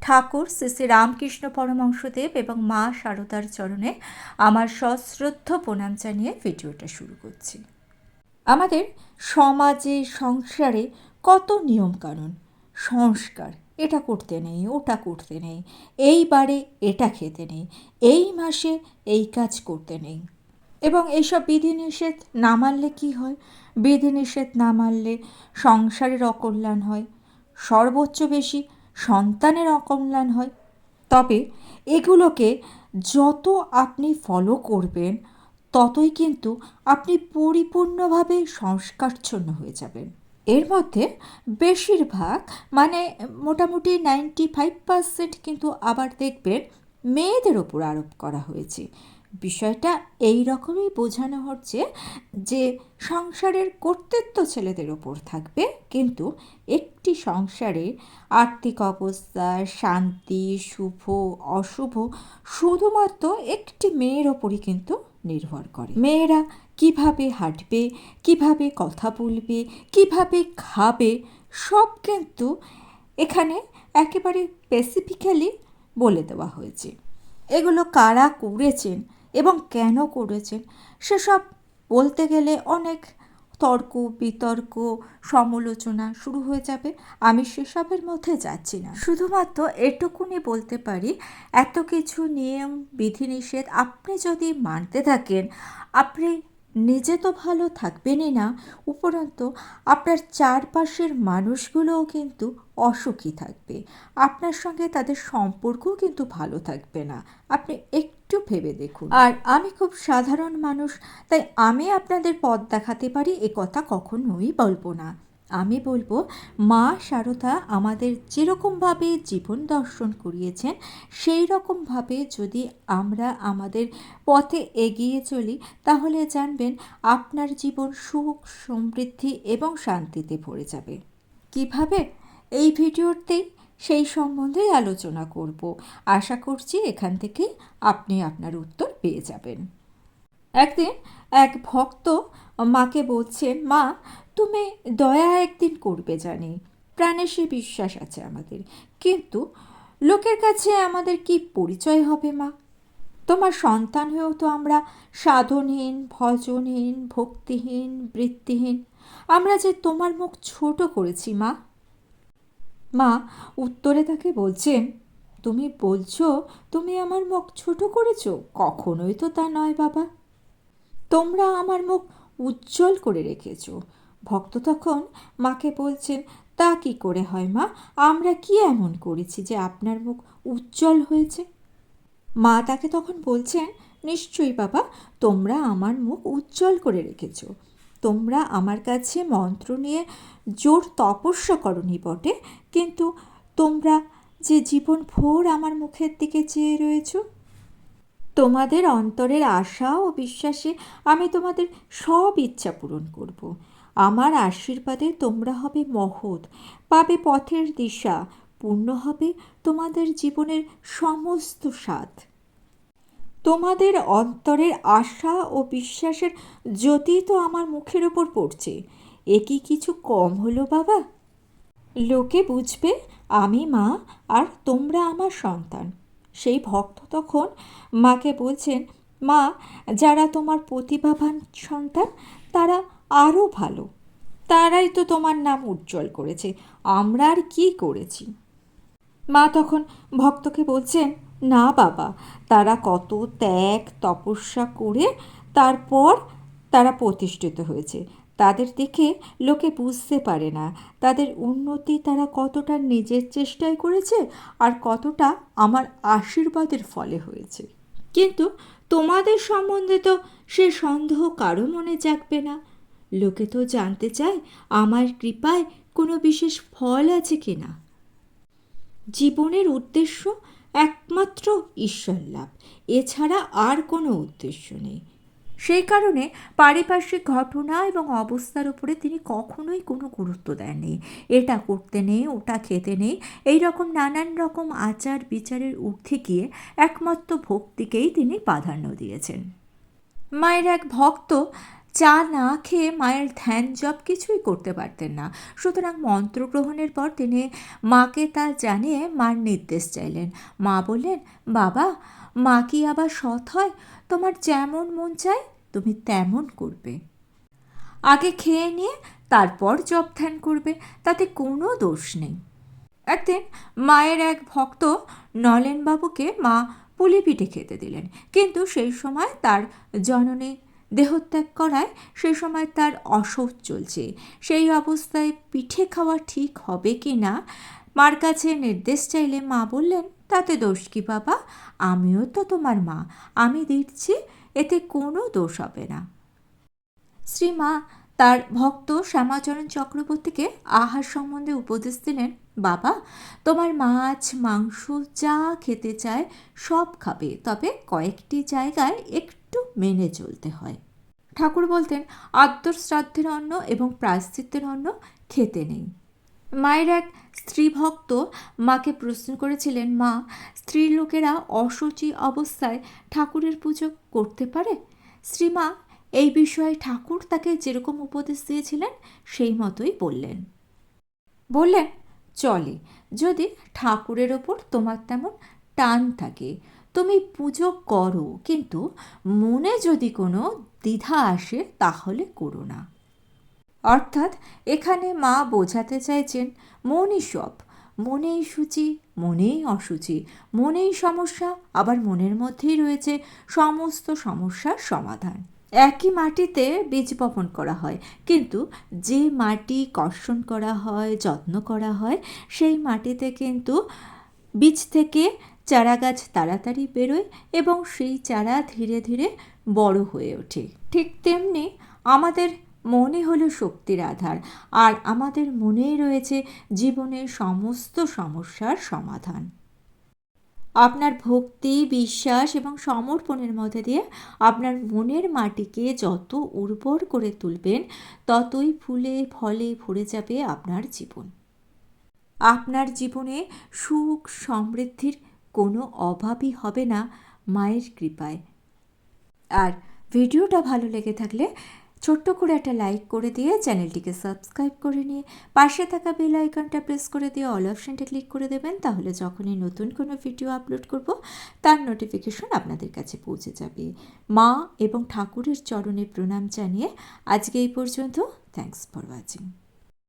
ঠাকুর শ্রী শ্রী রামকৃষ্ণ পরমহংসদেব এবং মা শারদার চরণে আমার সশ্রদ্ধ প্রণাম জানিয়ে ভিডিওটা শুরু করছি। আমাদের সমাজে সংসারে কত নিয়মকানুন, সংস্কার, এটা করতে নেই, ওটা করতে নেই, এইবারে এটা খেতে নেই, এই মাসে এই কাজ করতে নেই। এবং এইসব বিধিনিষেধ না মানলে কী হয়? বিধিনিষেধ না মানলে সংসারের অকল্যাণ হয়, সর্বোচ্চ বেশি সন্তানের অকল্যাণ হয়। তবে এগুলোকে যত আপনি ফলো করবেন ততই কিন্তু আপনি পরিপূর্ণভাবে সংস্কারচ্ছন্ন হয়ে যাবেন। এর মধ্যে বেশিরভাগ মোটামুটি 95% কিন্তু আবার দেখবেন মেয়েদের ওপর আরোপ করা হয়েছে। বিষয়টা এই রকমই বোঝানো হচ্ছে যে সংসারের কর্তৃত্ব ছেলেদের ওপর থাকবে, কিন্তু একটি সংসারে আর্থিক অবস্থা, শান্তি, শুভ অশুভ শুধুমাত্র একটি মেয়ের ওপরই কিন্তু নির্ভর করে। মেয়েরা কিভাবে হাঁটবে, কিভাবে কথা বলবে, কিভাবে খাবে, সব কিন্তু এখানে একেবারে স্পেসিফিক্যালি বলে দেওয়া হয়েছে। এগুলো কারা করেছেন এবং কেন করেছেন সেসব বলতে গেলে অনেক তর্ক বিতর্ক সমালোচনা শুরু হয়ে যাবে। আমি সেসবের মধ্যে যাচ্ছি না, শুধুমাত্র এটুকুনি বলতে পারি, এত কিছু নিয়ম বিধিনিষেধ আপনি যদি মানতে থাকেন, আপনি নিজে তো ভালো থাকবেনই না, উপরন্তু আপনার চারপাশের মানুষগুলোও কিন্তু অসুখী থাকবে, আপনার সঙ্গে তাদের সম্পর্কও কিন্তু ভালো থাকবে না। আপনি একটু ভেবে দেখুন। আর আমি খুব সাধারণ মানুষ, তাই আমি আপনাদের পথ দেখাতে পারি এ কথা কখনোই বলবো না। আমি বলবো, মা শারদা আমাদের যেরকমভাবে জীবন দর্শন করিয়েছেন সেই রকমভাবে যদি আমরা আমাদের পথে এগিয়ে চলি, তাহলে জানবেন আপনার জীবন সুখ, সমৃদ্ধি এবং শান্তিতে ভরে যাবে। কিভাবে? এই ভিডিওতেই সেই সম্বন্ধেই আলোচনা করব। আশা করছি এখান থেকে আপনি আপনার উত্তর পেয়ে যাবেন। একদিন এক ভক্ত মাকে বলছেন, মা তুমি দয়া একদিন করবে জানি, প্রাণে সে বিশ্বাস আছে আমাদের, কিন্তু লোকের কাছে আমাদের কি পরিচয় হবে মা? তোমার সন্তান হয়েও তো আমরা সাধনহীন, ভজনহীন, ভক্তিহীন, বৃত্তিহীন। আমরা যে তোমার মুখ ছোট করেছি মা। মা উত্তরে তাকে বলছেন, তুমি বলছো তুমি আমার মুখ ছোট করেছো? কখনোই তো তা নয় বাবা, তোমরা আমার মুখ উজ্জ্বল করে রেখেছ। ভক্ত তখন মাকে বলছেন, তা কি করে হয় মা? আমরা কি এমন করেছি যে আপনার মুখ উজ্জ্বল হয়েছে? মা তাকে তখন বলছেন, নিশ্চয়ই বাবা, তোমরা আমার মুখ উজ্জ্বল করে রেখেছ। তোমরা আমার কাছে মন্ত্র নিয়ে জোর তপস্যা করনি বটে, কিন্তু তোমরা যে জীবন ভোর আমার মুখের দিকে চেয়ে রয়েছ। তোমাদের অন্তরের আশা ও বিশ্বাসে আমি তোমাদের সব ইচ্ছা পূরণ করব। আমার আশীর্বাদে তোমরা হবে মহৎ, পাবে পথের দিশা, পূর্ণ হবে তোমাদের জীবনের সমস্ত স্বাদ। তোমাদের অন্তরের আশা ও বিশ্বাসের জ্যোতি তো আমার মুখের ওপর পড়ছে, এ কি কিছু কম হলো বাবা? লোকে বুঝবে আমি মা আর তোমরা আমার সন্তান। সেই ভক্ত তখন মাকে বলছেন, মা যারা তোমার প্রতিভাবান সন্তান তারা আরও ভালো, তারাই তো তোমার নাম উজ্জ্বল করেছে, আমরা আর কী করেছি? মা তখন ভক্তকে বলছেন, না বাবা, তারা কত ত্যাগ তপস্যা করে তারপর তারা প্রতিষ্ঠিত হয়েছে। তাদের দেখে লোকে বুঝতে পারে না তাদের উন্নতি তারা কতটা নিজের চেষ্টায় করেছে আর কতটা আমার আশীর্বাদের ফলে হয়েছে। কিন্তু তোমাদের সম্বন্ধে তো সে সন্দেহ কারো মনে জাগবে না। লোকে তো জানতে চায় আমার কৃপায় কোনো বিশেষ ফল আছে কি না। জীবনের উদ্দেশ্য একমাত্র ঈশ্বর লাভ, এছাড়া আর কোনো উদ্দেশ্য নেই। সেই কারণে পারিপার্শ্বিক ঘটনা এবং অবস্থার উপরে তিনি কখনোই কোনো গুরুত্ব দেননি। এটা করতে নেই, ওটা খেতে নেই, এই রকম নানান রকম আচার বিচারের ঊর্ধ্বে গিয়ে একমাত্র ভক্তিকেই তিনি প্রাধান্য দিয়েছেন। মায়ের এক ভক্ত চা না খেয়ে মায়ের ধ্যান জপ কিছুই করতে পারতেন না। সুতরাং মন্ত্র গ্রহণের পর তিনি মাকে তা জানিয়ে মার নির্দেশ চাইলেন। মা বললেন, বাবা, মা কি আবার সৎ হয়? তোমার যেমন মন চায় তুমি তেমন করবে। আগে খেয়ে নিয়ে তারপর জপ ধ্যান করবে, তাতে কোনো দোষ নেই। একদিন মায়ের এক ভক্ত নলেনবাবুকে মা পুলি পিঠে খেতে দিলেন, কিন্তু সেই সময় তার জননী দেহত্যাগ করায় সেই সময় তার অসৌচ চলছে। সেই অবস্থায় পিঠে খাওয়া ঠিক হবে কি না মার কাছে নির্দেশ চাইলে মা বললেন, তাতে দোষ কি বাবা? আমিও তো তোমার মা, আমি দিচ্ছি, এতে কোনো দোষ হবে না। শ্রীমা তার ভক্ত শ্যামাচরণ চক্রবর্তীকে আহার সম্বন্ধে উপদেশ দিলেন, বাবা, তোমার মাছ মাংস যা খেতে চায় সব খাবে, তবে কয়েকটি জায়গায় একটু মেনে চলতে হয়। ঠাকুর বলতেন, আদ্যর শ্রাদ্ধের অন্ন এবং প্রায়শ্চিত্তের অন্ন খেতে নেই। মায়ের এক স্ত্রী ভক্ত মাকে প্রশ্ন করেছিলেন, মা, স্ত্রী লোকেরা অশুচি অবস্থায় ঠাকুরের পুজো করতে পারে? শ্রীমা এই বিষয়ে ঠাকুর তাকে যেরকম উপদেশ দিয়েছিলেন সেই মতোই বললেন, চলে, যদি ঠাকুরের ওপর তোমার তেমন টান থাকে তুমি পুজো করো, কিন্তু মনে যদি কোনো দ্বিধা আসে তাহলে করো না। অর্থাৎ এখানে মা বোঝাতে চাইছেন, মনই সব, মনেই সূচি, মনেই অসুচি, মনেই সমস্যা, আবার মনের মধ্যেই রয়েছে সমস্ত সমস্যার সমাধান। একই মাটিতে বীজ বপন করা হয়, কিন্তু যে মাটি কর্ষণ করা হয়, যত্ন করা হয়, সেই মাটিতে কিন্তু বীজ থেকে চারা গাছ তাড়াতাড়ি বেরোয় এবং সেই চারা ধীরে ধীরে বড় হয়ে ওঠে। ঠিক তেমনি আমাদের মনই হলো শক্তির আধার, আর আমাদের মনেই রয়েছে জীবনের সমস্ত সমস্যার সমাধান। আপনার ভক্তি, বিশ্বাস এবং সমর্পণের মধ্যে দিয়ে আপনার মনের মাটিকে যত উর্বর করে তুলবেন, ততই ফুলে ফলে ভরে যাবে আপনার জীবন। আপনার জীবনে সুখ সমৃদ্ধির কোনো অভাবই হবে না মায়ের কৃপায়। আর ভিডিওটা ভালো লেগে থাকলে ছোট্ট করে একটা লাইক করে দিয়ে চ্যানেলটিকে সাবস্ক্রাইব করে নিয়ে পাশে থাকা বেল আইকনটা প্রেস করে দিয়ে অল অপশানটা ক্লিক করে দেবেন, তাহলে যখনই নতুন কোনো ভিডিও আপলোড করব তার নোটিফিকেশন আপনাদের কাছে পৌঁছে যাবে। মা এবং ঠাকুরের চরণে প্রণাম জানিয়ে আজকে এই পর্যন্ত। Thanks for watching.